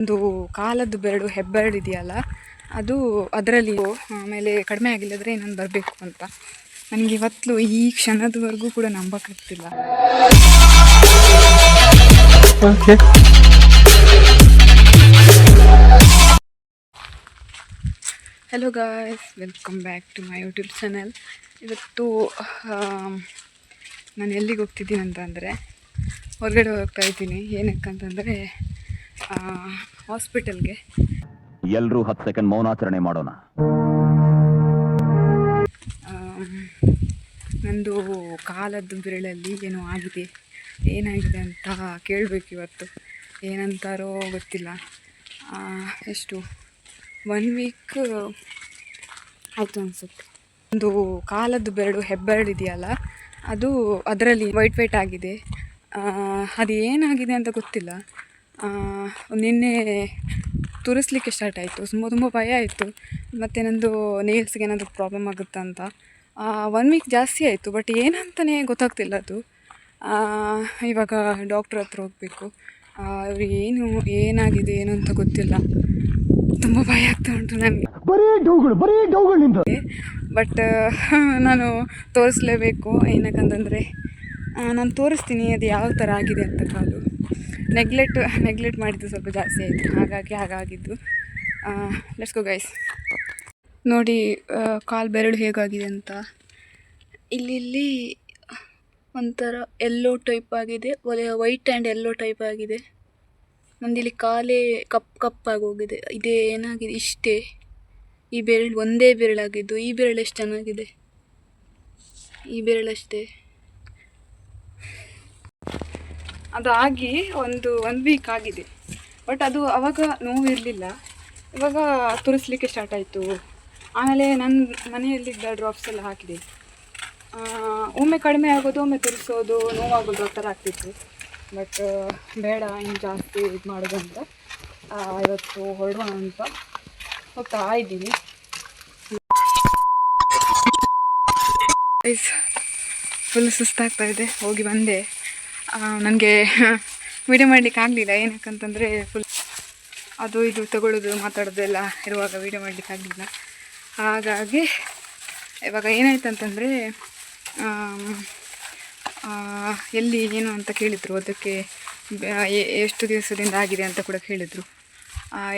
ಒಂದು ಕಾಲದ್ದು ಬೆರಳು ಹೆಬ್ಬೆರಳು ಇದೆಯಲ್ಲ ಅದು ಅದರಲ್ಲಿ ಆಮೇಲೆ ಕಡಿಮೆ ಆಗಿಲ್ಲದ್ರೆ ನಾನು ಬರಬೇಕು ಅಂತ ನನಗೆ ಇವತ್ತು ಈ ಕ್ಷಣದವರೆಗೂ ಕೂಡ ನಂಬಕ್ಕಾಗ್ತಿಲ್ಲ. Hello guys, welcome back to my YouTube channel. ಇವತ್ತು ನಾನು ಎಲ್ಲಿಗೆ ಹೋಗ್ತಿದ್ದೀನಿ ಅಂತಂದರೆ ಹೊರಗಡೆ ಹೋಗ್ತಾ ಇದ್ದೀನಿ. ಏನಕ್ಕಂತಂದರೆ ಹಾಸ್ಪಿಟಲ್ಗೆ. ಎಲ್ಲರೂ 10 ಸೆಕೆಂಡ್ ಮೌನಾಚರಣೆ ಮಾಡೋಣ. ನಂದು ಕಾಲದ್ದು ಬೆರಳಲ್ಲಿ ಏನೋ ಆಗಿದೆ, ಏನಾಗಿದೆ ಅಂತ ಕೇಳಬೇಕು ಇವತ್ತು. ಏನಂತಾರೋ ಗೊತ್ತಿಲ್ಲ. ಎಷ್ಟು 1 ವೀಕ್ ಆಯಿತು ಅನಿಸುತ್ತೆ. ಒಂದು ಕಾಲದ್ದು ಬೆರಳು ಹೆಬ್ಬೆರಳು ಇದೆಯಲ್ಲ ಅದು ಅದರಲ್ಲಿ ವೈಟ್ ಆಗಿದೆ. ಅದು ಏನಾಗಿದೆ ಅಂತ ಗೊತ್ತಿಲ್ಲ. ನಿನ್ನೆ ತುರಿಸ್ಲಿಕ್ಕೆ ಸ್ಟಾರ್ಟ್ ಆಯಿತು. ತುಂಬ ಭಯ ಆಯಿತು. ಮತ್ತು ನಂದು ನೇಲ್ಸ್ಗೆ ಏನಾದರೂ ಪ್ರಾಬ್ಲಮ್ ಆಗುತ್ತಾ ಅಂತ. 1 ವೀಕ್ ಜಾಸ್ತಿ ಆಯಿತು, ಬಟ್ ಏನಂತಲೇ ಗೊತ್ತಾಗ್ತಿಲ್ಲ ಅದು. ಇವಾಗ ಡಾಕ್ಟ್ರ್ ಹತ್ರ ಹೋಗಬೇಕು. ಅವ್ರಿಗೆ ಏನಾಗಿದೆ ಏನು ಅಂತ ಗೊತ್ತಿಲ್ಲ. ತುಂಬ ಭಯ ಆಗ್ತಾ ಉಂಟು ನನಗೆ. ಬಟ್ ನಾನು ತೋರಿಸ್ಲೇಬೇಕು. ಏನಕ್ಕಂತಂದರೆ ನಾನು ತೋರಿಸ್ತೀನಿ ಅದು ಯಾವ ಥರ ಆಗಿದೆ ಅಂತ. ಕಾಲು ನೆಗ್ಲೆಕ್ಟ್ ಮಾಡಿದ್ದು ಸ್ವಲ್ಪ ಜಾಸ್ತಿ ಆಯಿತು, ಹಾಗಾಗಿದ್ದು. Let's go guys. ನೋಡಿ ಕಾಲು ಬೆರಳು ಹೇಗಾಗಿದೆ ಅಂತ. ಇಲ್ಲಿ ಒಂಥರ ಎಲ್ಲೋ ಟೈಪ್ ಆಗಿದೆ, ವೈಟ್ ಆ್ಯಂಡ್ ಎಲ್ಲೋ ಟೈಪ್ ಆಗಿದೆ. ನಂದಿಲ್ಲಿ ಕಾಲೇ ಕಪ್ಪಾಗಿ ಹೋಗಿದೆ. ಇದೇ ಏನಾಗಿದೆ ಇಷ್ಟೇ. ಈ ಬೆರಳು ಒಂದೇ ಬೆರಳಾಗಿದ್ದು, ಈ ಬೆರಳು ಎಷ್ಟು ಚೆನ್ನಾಗಿದೆ, ಈ ಬೆರಳಷ್ಟೇ. ಅದು ಆಗಿ ಒಂದು 1 ವೀಕ್ ಆಗಿದೆ, ಬಟ್ ಅದು ಆವಾಗ ನೋವು ಇರಲಿಲ್ಲ. ಇವಾಗ ತುರಿಸ್ಲಿಕ್ಕೆ ಸ್ಟಾರ್ಟ್ ಆಯಿತು. ಆಮೇಲೆ ನನ್ನ ಮನೆಯಲ್ಲಿದ್ದ ಡ್ರಾಪ್ಸ್ ಎಲ್ಲ ಹಾಕಿದೆ. ಒಮ್ಮೆ ಕಡಿಮೆ ಆಗೋದು, ಒಮ್ಮೆ ತುರಿಸೋದು, ನೋವಾಗೋದು ಆ ಥರ ಆಗ್ತಿತ್ತು. ಬಟ್ ಬೇಡ ಇನ್ನು ಜಾಸ್ತಿ ಇದು ಮಾಡೋದು ಅಂತ ಇವತ್ತು ಹೊರಡೋಣ ಅಂತ ಹೋಗ್ತಾ ಇದ್ದೀನಿ. ಫುಲ್ ಸುಸ್ತಾಗ್ತಾ ಇದೆ. ಹೋಗಿ ಬಂದೆ. ನನಗೆ ವಿಡಿಯೋ ಮಾಡಲಿಕ್ಕೆ ಆಗಲಿಲ್ಲ. ಏನಕ್ಕಂತಂದರೆ ಫುಲ್ ಅದು ಇದು ತಗೊಳ್ಳೋದು ಮಾತಾಡೋದೆಲ್ಲ ಇರುವಾಗ ವಿಡಿಯೋ ಮಾಡಲಿಕ್ಕೆ ಆಗಲಿಲ್ಲ. ಹಾಗಾಗಿ ಇವಾಗ ಏನಾಯ್ತು ಅಂತಂದರೆ ಎಲ್ಲಿ ಏನು ಅಂತ ಕೇಳಿದರು. ಅದಕ್ಕೆ ಎಷ್ಟು ದಿವಸದಿಂದ ಆಗಿದೆ ಅಂತ ಕೂಡ ಕೇಳಿದರು.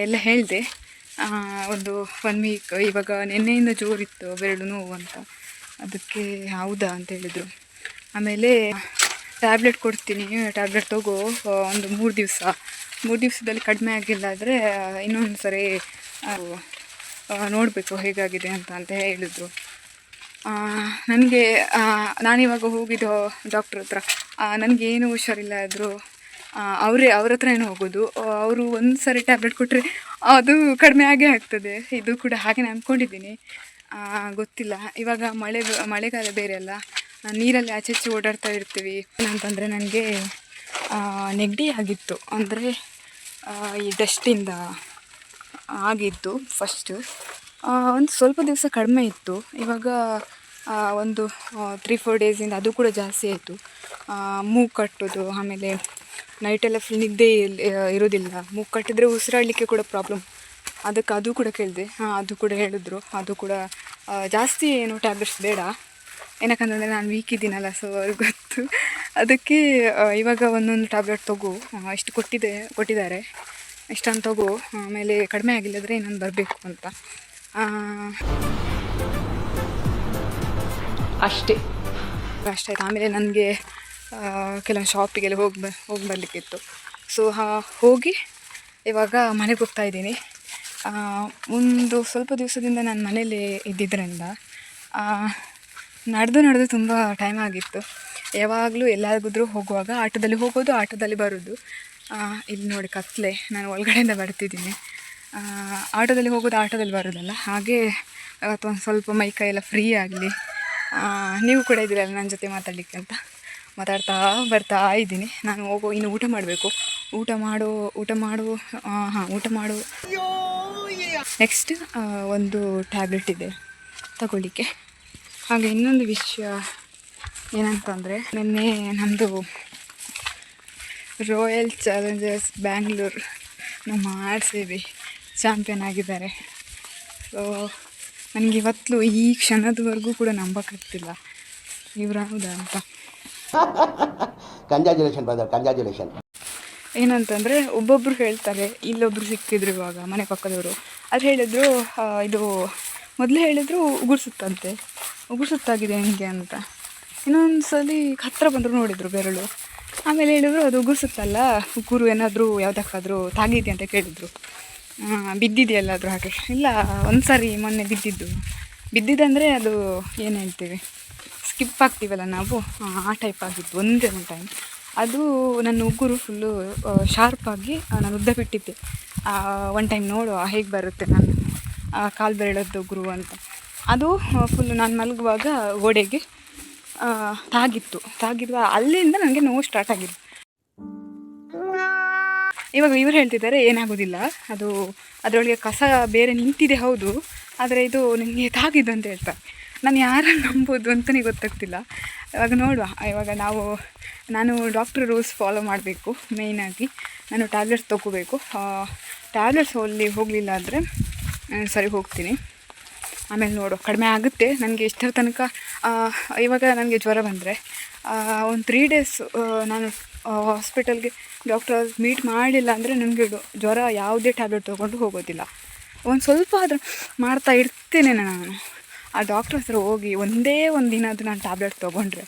ಎಲ್ಲ ಹೇಳಿದೆ. ಒಂದು 1 ವೀಕ್ ಇವಾಗ ನಿನ್ನೆಯಿಂದ ಜೋರಿತ್ತು ಬೆರಳು ನೋವು ಅಂತ. ಅದಕ್ಕೆ ಹೌದಾ ಅಂತ ಹೇಳಿದರು. ಆಮೇಲೆ ಟ್ಯಾಬ್ಲೆಟ್ ಕೊಡ್ತೀನಿ, ಟ್ಯಾಬ್ಲೆಟ್ ತಗೋ ಒಂದು 3 ದಿವಸದಲ್ಲಿ ಕಡಿಮೆ ಆಗಿಲ್ಲ ಆದರೆ ಇನ್ನೊಂದು ಸರಿ ನೋಡಬೇಕು ಹೇಗಾಗಿದೆ ಅಂತ ಹೇಳಿದರು. ನನಗೆ ನಾನಿವಾಗ ಹೋಗಿದ್ದು ಡಾಕ್ಟ್ರ್ ಹತ್ರ. ನನಗೇನು ಹುಷಾರಿಲ್ಲ ಆದರೂ ಅವ್ರ ಹತ್ರನೇ ಹೋಗೋದು. ಅವರು ಒಂದು ಸರಿ ಟ್ಯಾಬ್ಲೆಟ್ ಕೊಟ್ಟರೆ ಅದು ಕಡಿಮೆ ಆಗೇ ಆಗ್ತದೆ. ಇದು ಕೂಡ ಹಾಗೆ ಅಂದ್ಕೊಂಡಿದ್ದೀನಿ. ಗೊತ್ತಿಲ್ಲ. ಇವಾಗ ಮಳೆಗಾಲ ಬೇರೆ ಅಲ್ಲ, ನೀರಲ್ಲಿ ಆಚೆ ಓಡಾಡ್ತಾ ಇರ್ತೀವಿ. ಏನಂತಂದರೆ ನನಗೆ ನೆಗಡಿ ಆಗಿತ್ತು. ಅಂದರೆ ಈ ಡಸ್ಟಿಂದ ಆಗಿತ್ತು ಫಸ್ಟು. ಒಂದು ಸ್ವಲ್ಪ ದಿವಸ ಕಡಿಮೆ ಇತ್ತು. ಇವಾಗ ಒಂದು 3-4 ಡೇಸಿಂದ ಅದು ಕೂಡ ಜಾಸ್ತಿ ಆಯಿತು. ಮೂಗು ಕಟ್ಟೋದು, ಆಮೇಲೆ ನೈಟೆಲ್ಲ ಫುಲ್ ನಿದ್ದೆ ಇರೋದಿಲ್ಲ. ಮೂಗು ಕಟ್ಟಿದರೆ ಉಸಿರಾಡಲಿಕ್ಕೆ ಕೂಡ ಪ್ರಾಬ್ಲಮ್. ಅದಕ್ಕೆ ಅದು ಕೂಡ ಕೇಳಿದೆ. ಅದು ಕೂಡ ಹೇಳಿದ್ರು. ಅದು ಕೂಡ ಜಾಸ್ತಿ ಏನು ಟ್ಯಾಬ್ಲೆಟ್ಸ್ ಬೇಡ, ಏನಕ್ಕಂತಂದರೆ ನಾನು ವೀಕ್ ಇದ್ದೀನಲ್ಲ, ಸೊ ಅವ್ರಿಗೆ ಗೊತ್ತು. ಅದಕ್ಕೆ ಇವಾಗ ಒಂದೊಂದು ಟ್ಯಾಬ್ಲೆಟ್ ತಗೋ, ಇಷ್ಟು ಕೊಟ್ಟಿದ್ದಾರೆ, ಇಷ್ಟನ್ನು ತಗೋ, ಆಮೇಲೆ ಕಡಿಮೆ ಆಗಿಲ್ಲದ್ರೆ ನಾನು ಬರಬೇಕು ಅಂತ. ಅಷ್ಟೇ ಆಯಿತು. ಆಮೇಲೆ ನನಗೆ ಕೆಲವೊಂದು ಶಾಪಿಗೆಲ್ಲ ಹೋಗಿ ಬರಲಿಕ್ಕಿತ್ತು. ಸೊ ಹೋಗಿ ಇವಾಗ ಮನೆಗೆ ಹೋಗ್ತಾ ಇದ್ದೀನಿ. ಒಂದು ಸ್ವಲ್ಪ ದಿವಸದಿಂದ ನಾನು ಮನೇಲಿ ಇದ್ದಿದ್ದರಿಂದ ನಡೆದು ತುಂಬ ಟೈಮ್ ಆಗಿತ್ತು. ಯಾವಾಗಲೂ ಎಲ್ಲಾದ್ರೂ ಹೋಗುವಾಗ ಆಟೋದಲ್ಲಿ ಹೋಗೋದು, ಆಟೋದಲ್ಲಿ ಬರೋದು. ಇಲ್ಲಿ ನೋಡಿ ಕತ್ಲೆ, ನಾನು ಒಳಗಡೆಯಿಂದ ಬರ್ತಿದ್ದೀನಿ. ಆಟೋದಲ್ಲಿ ಹೋಗೋದು, ಆಟೋದಲ್ಲಿ ಬರೋದಲ್ಲ. ಹಾಗೆ ಅವತ್ತು ಒಂದು ಸ್ವಲ್ಪ ಮೈಕೈ ಎಲ್ಲ ಫ್ರೀ ಆಗಲಿ, ನೀವು ಕೂಡ ಇದ್ದೀರಲ್ಲ ನನ್ನ ಜೊತೆ ಮಾತಾಡಲಿಕ್ಕೆ ಅಂತ ಮಾತಾಡ್ತಾ ಬರ್ತಾ ಇದ್ದೀನಿ. ನಾನು ಇನ್ನು ಊಟ ಮಾಡಬೇಕು. ಊಟ ಮಾಡು ನೆಕ್ಸ್ಟ್ ಒಂದು ಟ್ಯಾಬ್ಲೆಟ್ ಇದೆ ತಗೊಳ್ಳಿಕ್ಕೆ. ಹಾಗೆ ಇನ್ನೊಂದು ವಿಷಯ ಏನಂತಂದರೆ, ನಿನ್ನೆ ನಮ್ಮದು ರಾಯಲ್ ಚಾಲೆಂಜರ್ಸ್ ಬ್ಯಾಂಗ್ಳೂರ್ ನಮ್ಮ RCB ಚಾಂಪಿಯನ್ ಆಗಿದ್ದಾರೆ. ಸೊ ನನಗೆ ಇವತ್ತು ಈ ಕ್ಷಣದವರೆಗೂ ಕೂಡ ನಂಬೋಕ್ಕಾಗ್ತಿಲ್ಲ ಇವ್ರು ಹೌದಾ ಅಂತ. Congratulation brother, congratulation. ಏನಂತಂದರೆ ಒಬ್ಬೊಬ್ಬರು ಹೇಳ್ತಾರೆ, ಇಲ್ಲೊಬ್ಬರು ಸಿಕ್ಕಿದ್ರು ಇವಾಗ ಮನೆ ಪಕ್ಕದವರು, ಅದು ಹೇಳಿದ್ರು ಇದು ಮೊದಲೇ ಹೇಳಿದ್ರು ಉಗುರು ಸುತ್ತಂತೆ, ಉಗುರು ಸುತ್ತಾಗಿದೆ ನನಗೆ ಅಂತ. ಇನ್ನೊಂದು ಸಲ ಹತ್ತಿರ ಬಂದರು ನೋಡಿದರು ಬೆರಳು, ಆಮೇಲೆ ಹೇಳಿದ್ರು ಅದು ಉಗುರು ಸುತ್ತಲ್ಲ, ಉಗುರು ಏನಾದರೂ ಯಾವುದಕ್ಕಾದರೂ ತಾಗಿದೆ ಅಂತ ಕೇಳಿದರು. ಬಿದ್ದಿದೆಯಲ್ಲಾದರೂ ಹಾಗೆ. ಇಲ್ಲ, ಒಂದು ಸಾರಿ ಮೊನ್ನೆ ಬಿದ್ದಿದ್ದಂದರೆ ಅದು ಏನು ಹೇಳ್ತೀವಿ, ಸ್ಕಿಪ್ ಆಗ್ತೀವಲ್ಲ ನಾವು, ಆ ಟೈಪ್ ಆಗಿತ್ತು ಒಂದೇ ಒಂದು ಟೈಮ್. ಅದು ನನ್ನ ಉಗುರು ಫುಲ್ಲು ಶಾರ್ಪಾಗಿ ನಾನು ಉದ್ದ ಬಿಟ್ಟಿದ್ದೆ. ಒನ್ ಟೈಮ್ ನೋಡುವ ಹೇಗೆ ಬರುತ್ತೆ ನಾನು ಕಾಲು ಬೆರಳದ್ದು ಉಗುರು ಅಂತ. ಅದು ಫುಲ್ಲು ನಾನು ಮಲಗುವಾಗ ಗೋಡೆಗೆ ತಾಗಿದ್ವ, ಅಲ್ಲಿಂದ ನನಗೆ ನೋವು ಸ್ಟಾರ್ಟ್ ಆಗಿದೆ. ಇವಾಗ ಇವರು ಹೇಳ್ತಿದ್ದಾರೆ ಏನಾಗೋದಿಲ್ಲ, ಅದು ಅದರೊಳಗೆ ಕಸ ಬೇರೆ ನಿಂತಿದೆ ಹೌದು, ಆದರೆ ಇದು ನನಗೆ ತಾಗಿದ್ದು ಅಂತ ಹೇಳ್ತಾರೆ. ನಾನು ಯಾರನ್ನು ನಂಬೋದು ಅಂತಲೇ ಗೊತ್ತಾಗ್ತಿಲ್ಲ. ಇವಾಗ ನೋಡುವ, ಇವಾಗ ನಾನು ಡಾಕ್ಟ್ರ್ ರೂಲ್ಸ್ ಫಾಲೋ ಮಾಡಬೇಕು. ಮೇಯ್ನಾಗಿ ನಾನು ಟ್ಯಾಬ್ಲೆಟ್ಸ್ ತೊಗೋಬೇಕು. ಟ್ಯಾಬ್ಲೆಟ್ಸ್ ಹೋಗಲಿಲ್ಲ ಆದರೆ ಸರಿ ಹೋಗ್ತೀನಿ. ಆಮೇಲೆ ನೋಡು, ಕಡಿಮೆ ಆಗುತ್ತೆ ನನಗೆ. ಎಷ್ಟರ ತನಕ ಇವಾಗ ನನಗೆ ಜ್ವರ ಬಂದರೆ ಒಂದು 3 days ನಾನು ಹಾಸ್ಪಿಟಲ್ಗೆ ಡಾಕ್ಟರ್ ಮೀಟ್ ಮಾಡಿಲ್ಲ ಅಂದರೆ ನನಗೆ ಜ್ವರ ಯಾವುದೇ ಟ್ಯಾಬ್ಲೆಟ್ ತೊಗೊಂಡು ಹೋಗೋದಿಲ್ಲ. ಒಂದು ಸ್ವಲ್ಪ ಆದರೂ ಮಾಡ್ತಾ ಇರ್ತೇನೆ ನಾನು. ಆ ಡಾಕ್ಟ್ರ್ ಹತ್ರ ಹೋಗಿ ಒಂದೇ ಒಂದು ದಿನ ಅದು ನಾನು ಟ್ಯಾಬ್ಲೆಟ್ ತೊಗೊಂಡ್ರೆ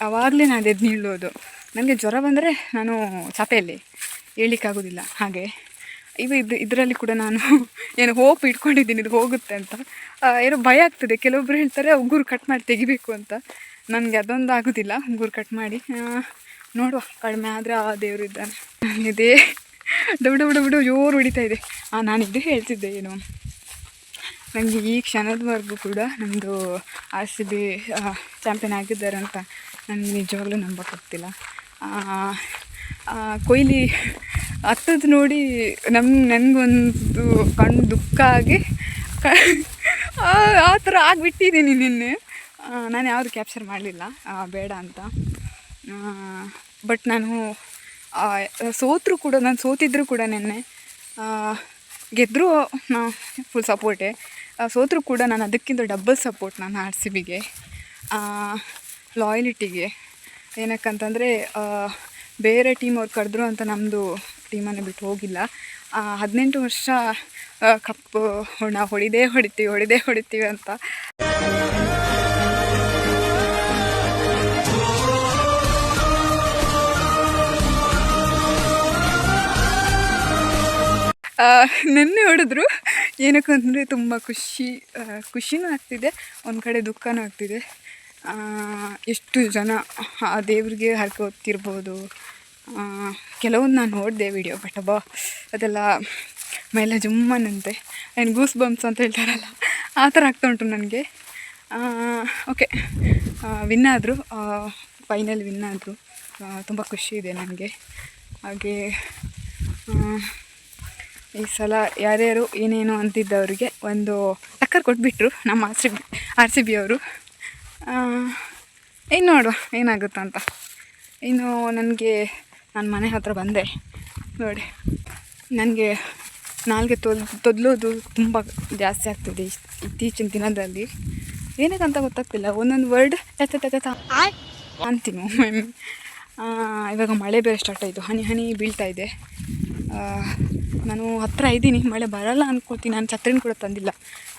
ಅವಾಗಲೇ ನಾನು ಎದ್ದು ನಿಲ್ಲೋದು. ನನಗೆ ಜ್ವರ ಬಂದರೆ ನಾನು ಚಾಪೆಯಲ್ಲಿ ಹೇಳಲಿಕ್ಕಾಗೋದಿಲ್ಲ. ಹಾಗೆ ಇದರಲ್ಲಿ ಕೂಡ ನಾನು ಏನು ಹೋಪ್ ಇಟ್ಕೊಂಡಿದ್ದೀನಿ ಇದು ಹೋಗುತ್ತೆ ಅಂತ. ಏನೋ ಭಯ ಆಗ್ತದೆ. ಕೆಲವೊಬ್ಬರು ಹೇಳ್ತಾರೆ ಉಗುರು ಕಟ್ ಮಾಡಿ ತೆಗಿಬೇಕು ಅಂತ. ನನಗೆ ಅದೊಂದು ಆಗೋದಿಲ್ಲ, ಉಗುರು ಕಟ್ ಮಾಡಿ. ನೋಡುವ, ಕಡಿಮೆ ಆದರೆ ಆ ದೇವರು ಇದ್ದಾನೆ. ಇದೇ ಬಿಡು ಜೋರು ಹೊಡಿತಾ ಇದೆ. ನಾನಿದು ಹೇಳ್ತಿದ್ದೆ, ಏನು ನನಗೆ ಈ ಕ್ಷಣದವರೆಗೂ ಕೂಡ ನಮ್ಮದು RCB ಚಾಂಪಿಯನ್ ಆಗಿದ್ದಾರೆ ಅಂತ ನನಗೆ ನಿಜವಾಗ್ಲೂ ನಂಬೋಕ್ಕಾಗ್ತಿಲ್ಲ. ಕೊಹ್ಲಿ ಹತ್ತದು ನೋಡಿ ನನಗೊಂದು ಕಣ್ಣು ದುಃಖ ಆಗಿ ಆ ಥರ ಆಗಿಬಿಟ್ಟಿದ್ದೀನಿ ನಿನ್ನೆ. ನಾನು ಯಾವುದು ಕ್ಯಾಪ್ಚರ್ ಮಾಡಲಿಲ್ಲ, ಬೇಡ ಅಂತ. ಬಟ್ ನಾನು ಸೋತಿದ್ದರೂ ಕೂಡ ನಿನ್ನೆ ಗೆದ್ದರೂ ಫುಲ್ ಸಪೋರ್ಟೇ, ಸೋತರೂ ಕೂಡ ನಾನು ಅದಕ್ಕಿಂತ ಡಬಲ್ ಸಪೋರ್ಟ್ ನಾನು RCBಗೆ, ಲಾಯಲಿಟಿಗೆ. ಏನಕ್ಕಂತಂದರೆ ಬೇರೆ ಟೀಮ್ ಅವ್ರು ಕರೆದ್ರು ಅಂತ ನಮ್ಮದು ಟೀಮನ್ನು ಬಿಟ್ಟು ಹೋಗಿಲ್ಲ. 18 ವರ್ಷ ಕಪ್ಪು ನಾವು ಹೊಡಿದೇ ಹೊಡಿತೀವಿ ಅಂತ. ನೆನ್ನೆ ಹೊಡೆದ್ರು. ಏನಕ್ಕಂದರೆ ತುಂಬ ಖುಷಿನೂ ಆಗ್ತಿದೆ, ಒಂದು ಕಡೆ ದುಃಖನೂ ಆಗ್ತಿದೆ. ಎಷ್ಟು ಜನ ಆ ದೇವ್ರಿಗೆ ಹರಕೆ ಹೊತ್ತಿರ್ಬೋದು. ಕೆಲವೊಂದು ನಾನು ನೋಡಿದೆ ವಿಡಿಯೋ, ಬಟ್ ಅದೆಲ್ಲ ಮೇಲೆ ಜುಮ್ಮನಂತೆ ಏನು ಗೂಸ್ ಬಂಪ್ಸ್ ಅಂತ ಹೇಳ್ತಾರಲ್ಲ, ಆ ಥರ ಆಗ್ತಾ ಉಂಟು ನನಗೆ. ಓಕೆ, ವಿನ್ನಾದರು, ಫೈನಲ್ ವಿನ್ನಾದರು. ತುಂಬ ಖುಷಿ ಇದೆ ನನಗೆ. ಹಾಗೆ ಈ ಸಲ ಯಾರ್ಯಾರು ಏನೇನು ಅಂತಿದ್ದವರಿಗೆ ಒಂದು ಟಕ್ಕರ್ ಕೊಟ್ಬಿಟ್ರು ನಮ್ಮ RCB ಅವರು. ಇನ್ನು ನೋಡುವ ಏನಾಗುತ್ತಂತ. ಇನ್ನು ನಾನು ಮನೆ ಹತ್ರ ಬಂದೆ ನೋಡಿ, ನನಗೆ ನಾಲ್ಗೆ ತೊದಲೋದು ತುಂಬ ಜಾಸ್ತಿ ಆಗ್ತಿದೆ ಇತ್ತೀಚಿನ ದಿನದಲ್ಲಿ. ಏನಕ್ಕಂತ ಗೊತ್ತಾಗ್ತಿಲ್ಲ, ಒಂದೊಂದು ವರ್ಡ್ ಅಂತೀನಿ ಒಮ್ಮೆ. ಇವಾಗ ಮಳೆ ಬೇರೆ ಸ್ಟಾರ್ಟ್ ಆಯಿತು, ಹನಿ ಬೀಳ್ತಾ ಇದೆ. ನಾನು ಹತ್ತಿರ ಇದ್ದೀನಿ, ಮಳೆ ಬರಲ್ಲ ಅಂದ್ಕೊಳ್ತೀನಿ. ನಾನು ಛತ್ರಿನ ಕೂಡ ತಂದಿಲ್ಲ.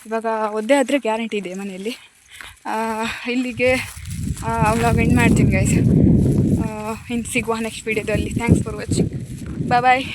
ಇವಾಗ ಒದ್ದೆ ಆದರೆ ಗ್ಯಾರಂಟಿ ಇದೆ ಮನೆಯಲ್ಲಿ. ಇಲ್ಲಿಗೆ ವ್ಲಾಗ್ ಎಂಡ್ ಮಾಡ್ತೀನಿ ಗೈಸ್. ಇನ್ನು ಸಿಗುವ ನೆಕ್ಸ್ಟ್ ವೀಡಿಯೋದಲ್ಲಿ. Thanks for watching. ಬಾಯ್.